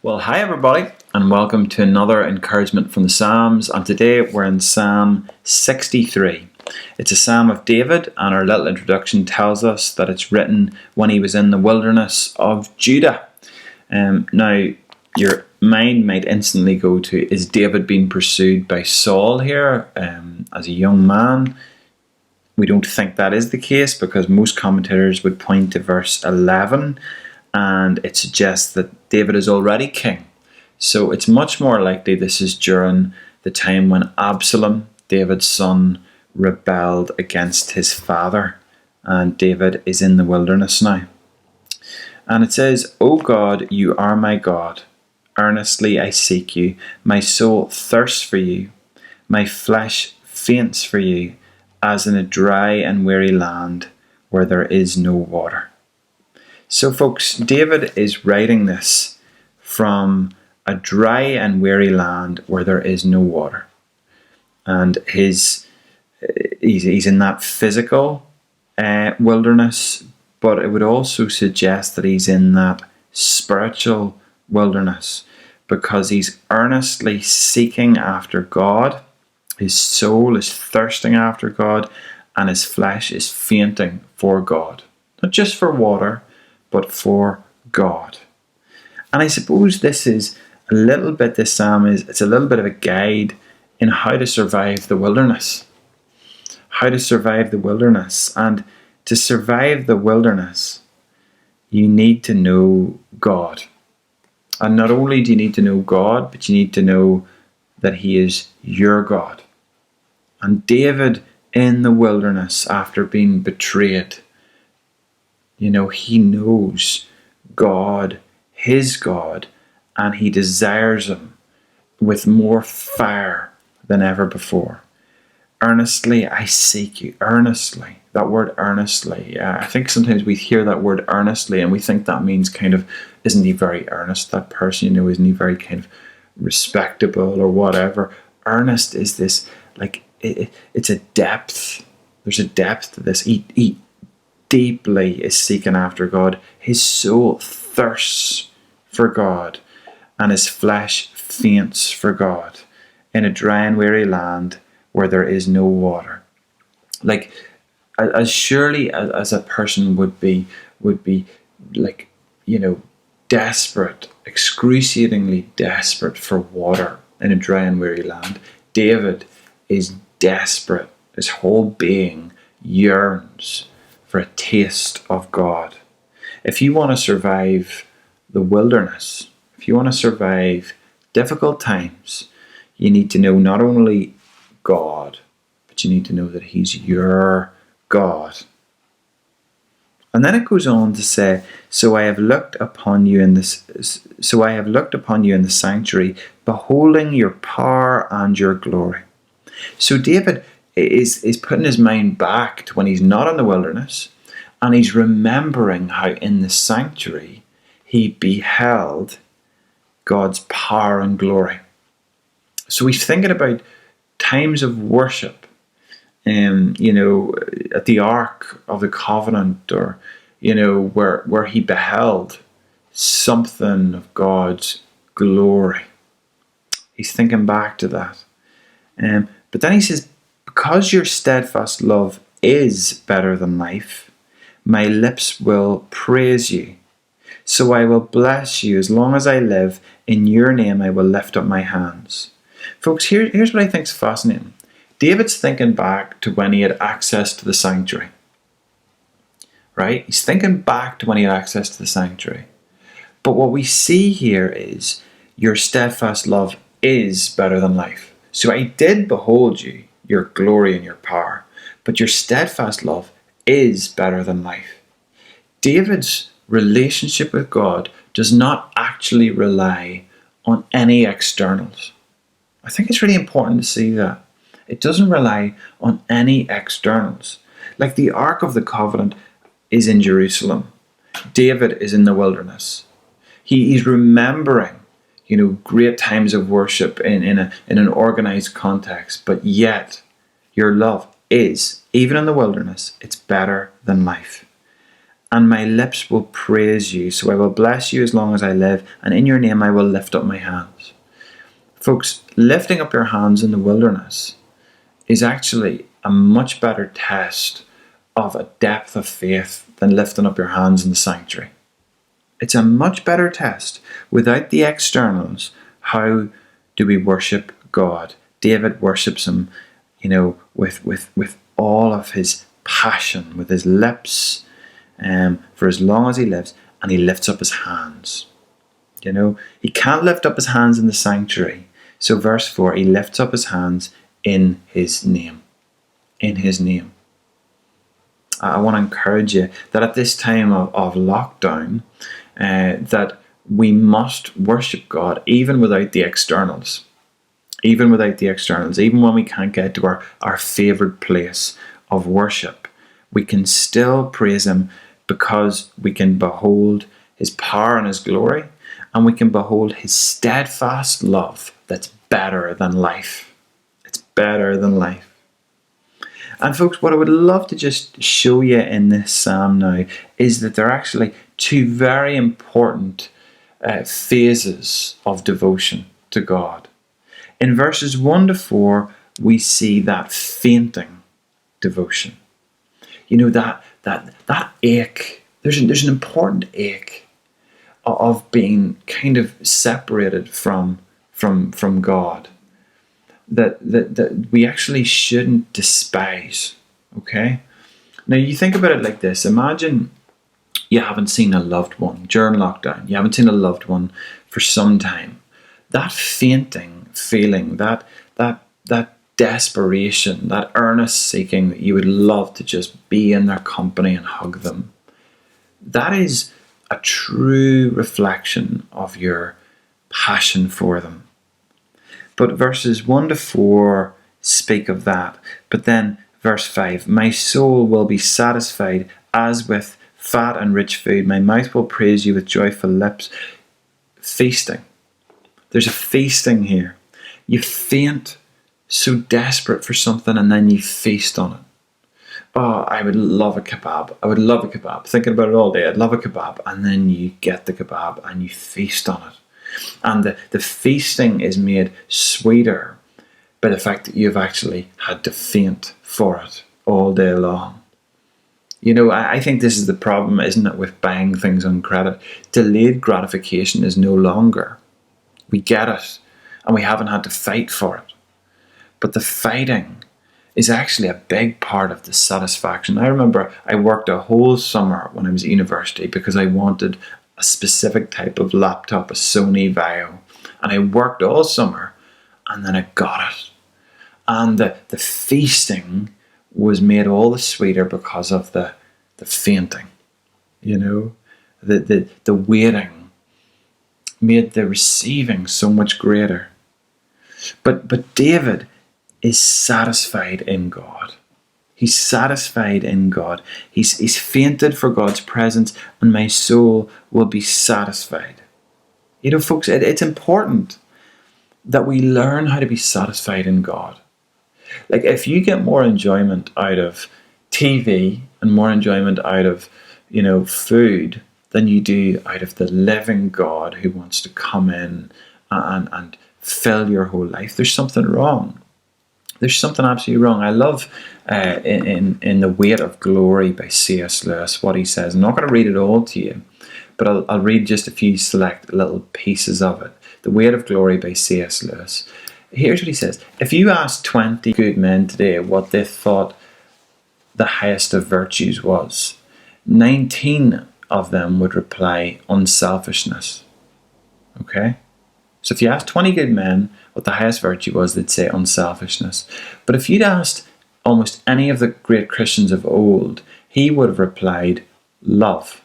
Well, hi everybody, and welcome to another encouragement from the Psalms. And today we're in Psalm 63. It's a psalm of David, and our little introduction tells us that it's written when he was in the wilderness of Judah. Now, your mind might instantly go to, is David being pursued by Saul here as a young man? We don't think that is the case because most commentators would point to verse 11, and it suggests that David is already king. So it's much more likely this is during the time when Absalom, David's son, rebelled against his father, and David is in the wilderness now. And it says, "O God, you are my God. Earnestly I seek you. My soul thirsts for you. My flesh faints for you, as in a dry and weary land where there is no water." So folks, David is writing this from a dry and weary land where there is no water. And he's in that physical wilderness, but it would also suggest that he's in that spiritual wilderness because he's earnestly seeking after God. His soul is thirsting after God, and his flesh is fainting for God. Not just for water, but for God. And I suppose this is a little bit, this psalm it's a little bit of a guide in how to survive the wilderness. How to survive the wilderness. And to survive the wilderness, you need to know God. And not only do you need to know God, but you need to know that He is your God. And David in the wilderness, after being betrayed, he knows God, his God, and he desires Him with more fire than ever before. Earnestly I seek you. Earnestly. That word earnestly. I think sometimes we hear that word earnestly and we think that means kind of, isn't he very earnest, that person? Isn't he very kind of respectable or whatever? Earnest is this, like, it's a depth. There's a depth to this. He deeply is seeking after God. His soul thirsts for God, and his flesh faints for God in a dry and weary land where there is no water. Like, as surely as a person would be like, desperate, excruciatingly desperate for water in a dry and weary land, David is desperate. His whole being yearns for a taste of God. If you want to survive the wilderness, if you want to survive difficult times, you need to know not only God, but you need to know that He's your God. And then it goes on to say, So I have looked upon you in the sanctuary, beholding your power and your glory. So David is putting his mind back to when he's not in the wilderness, and he's remembering how in the sanctuary he beheld God's power and glory. So he's thinking about times of worship, at the Ark of the Covenant, or where he beheld something of God's glory. He's thinking back to that. But then he says, because your steadfast love is better than life, my lips will praise you. So I will bless you as long as I live. In your name I will lift up my hands. Folks, here's what I think is fascinating. David's thinking back to when he had access to the sanctuary. Right? He's thinking back to when he had access to the sanctuary. But what we see here is your steadfast love is better than life. So I did behold you, your glory and your power, but your steadfast love is better than life. David's relationship with God does not actually rely on any externals. I think it's really important to see that. It doesn't rely on any externals. Like the Ark of the Covenant is in Jerusalem. David is in the wilderness. He's remembering great times of worship in an organized context, but yet your love is, even in the wilderness, it's better than life. and my lips will praise you. So I will bless you as long as I live, and in your name I will lift up my hands. Folks, lifting up your hands in the wilderness is actually a much better test of a depth of faith than lifting up your hands in the sanctuary. It's a much better test. Without the externals, how do we worship God? David worships him, with all of his passion, with his lips, for as long as he lives, and he lifts up his hands. He can't lift up his hands in the sanctuary. So verse 4, he lifts up his hands in his name. In his name. I want to encourage you that at this time of lockdown, that we must worship God even without the externals. Even without the externals. Even when we can't get to our favourite place of worship, we can still praise him because we can behold his power and his glory, and we can behold his steadfast love that's better than life. It's better than life. And folks, what I would love to just show you in this psalm now is that there are actually two very important phases of devotion to God. In verses 1 to 4, we see that fainting devotion. That ache. There's an important ache of being kind of separated from God. That we actually shouldn't despise. Okay? Now you think about it like this. Imagine you haven't seen a loved one during lockdown. You haven't seen a loved one for some time. That fainting feeling, that desperation, that earnest seeking that you would love to just be in their company and hug them. That is a true reflection of your passion for them. But verses 1 to 4 speak of that. But then verse 5, my soul will be satisfied as with fat and rich food. My mouth will praise you with joyful lips. Feasting. There's a feasting here. You faint, so desperate for something, and then you feast on it. Oh, I would love a kebab. I would love a kebab. Thinking about it all day. I'd love a kebab. And then you get the kebab and you feast on it. And the feasting is made sweeter by the fact that you've actually had to faint for it all day long. I think this is the problem, isn't it, with buying things on credit? Delayed gratification is no longer. We get it, and we haven't had to fight for it. But the fighting is actually a big part of the satisfaction. I remember I worked a whole summer when I was at university because I wanted a specific type of laptop, a Sony Vaio. And I worked all summer, and then I got it. And the feasting was made all the sweeter because of the fainting. The waiting made the receiving so much greater. But David is satisfied in God. He's satisfied in God. He's fainted for God's presence, and my soul will be satisfied. Folks, it's important that we learn how to be satisfied in God. Like, if you get more enjoyment out of TV and more enjoyment out of, food than you do out of the living God who wants to come in and fill your whole life, there's something wrong. There's something absolutely wrong. I love in The Weight of Glory by C.S. Lewis what he says. I'm not going to read it all to you, but I'll read just a few select little pieces of it. The Weight of Glory by C.S. Lewis. Here's what he says. If you asked 20 good men today what they thought the highest of virtues was, 19 of them would reply unselfishness. Okay? So if you asked 20 good men what the highest virtue was, they'd say unselfishness. But if you'd asked almost any of the great Christians of old, he would have replied love.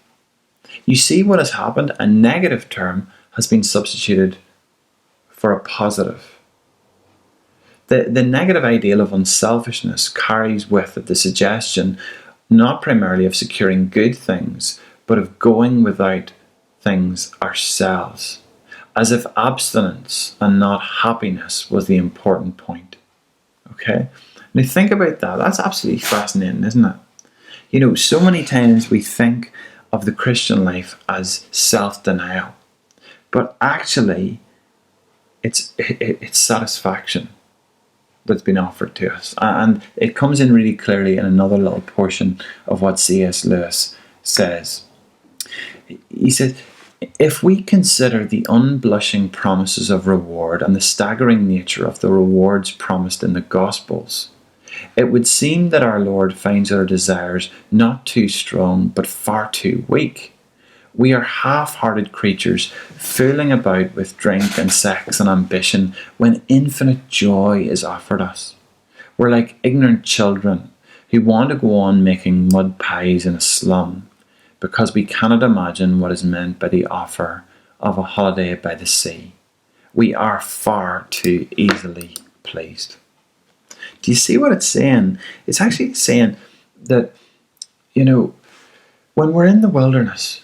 You see what has happened? A negative term has been substituted for a positive. The negative ideal of unselfishness carries with it the suggestion not primarily of securing good things, but of going without things ourselves, as if abstinence and not happiness was the important point. Okay? Now think about that. That's absolutely fascinating, isn't it? So many times we think of the Christian life as self-denial. But actually, it's satisfaction that's been offered to us. And it comes in really clearly in another little portion of what C.S. Lewis says. He said, if we consider the unblushing promises of reward and the staggering nature of the rewards promised in the Gospels, it would seem that our Lord finds our desires not too strong, but far too weak. We are half-hearted creatures fooling about with drink and sex and ambition when infinite joy is offered us. We're like ignorant children who want to go on making mud pies in a slum because we cannot imagine what is meant by the offer of a holiday by the sea. We are far too easily pleased. Do you see what it's saying? It's actually saying that, when we're in the wilderness,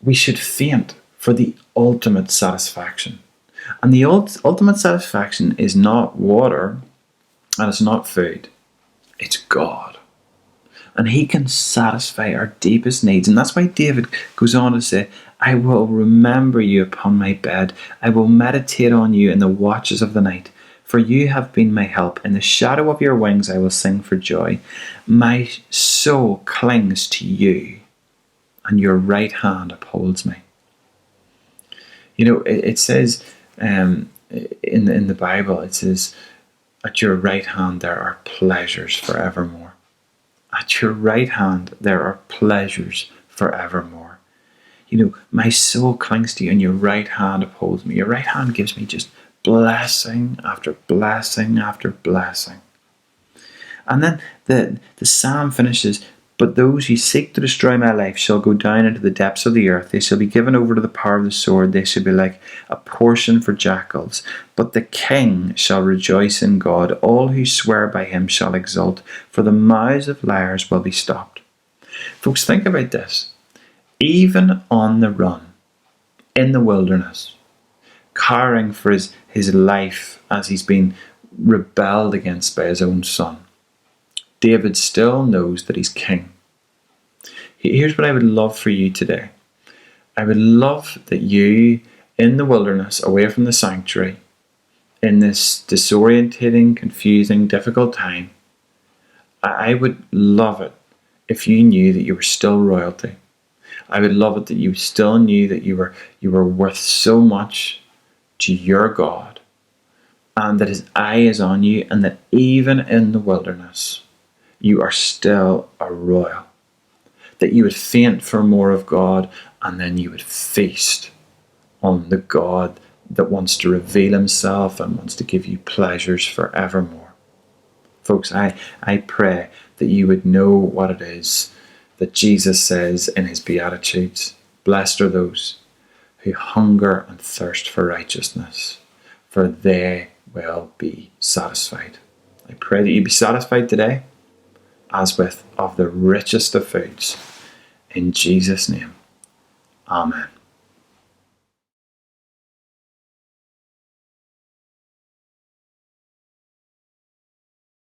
we should faint for the ultimate satisfaction. And the ultimate satisfaction is not water and it's not food. It's God. And He can satisfy our deepest needs. And that's why David goes on to say, I will remember you upon my bed. I will meditate on you in the watches of the night. For you have been my help. In the shadow of your wings I will sing for joy. My soul clings to you, and your right hand upholds me. It says in the Bible, it says, at your right hand there are pleasures forevermore. At your right hand there are pleasures forevermore. My soul clings to you, and your right hand upholds me. Your right hand gives me just blessing after blessing after blessing. And then the psalm finishes, but those who seek to destroy my life shall go down into the depths of the earth. They shall be given over to the power of the sword. They shall be like a portion for jackals. But the king shall rejoice in God. All who swear by him shall exult, for the mouths of liars will be stopped. Folks, think about this. Even on the run, in the wilderness, cowering for his life as he's been rebelled against by his own son, David still knows that he's king. Here's what I would love for you today. I would love that you, in the wilderness, away from the sanctuary, in this disorientating, confusing, difficult time, I would love it if you knew that you were still royalty. I would love it that you still knew that you were worth so much to your God, and that His eye is on you, and that even in the wilderness, you are still a royal. That you would faint for more of God, and then you would feast on the God that wants to reveal Himself and wants to give you pleasures forevermore. Folks, I pray that you would know what it is that Jesus says in His Beatitudes. Blessed are those who hunger and thirst for righteousness, for they will be satisfied. I pray that you be satisfied today, as with of the richest of foods. In Jesus' name, amen.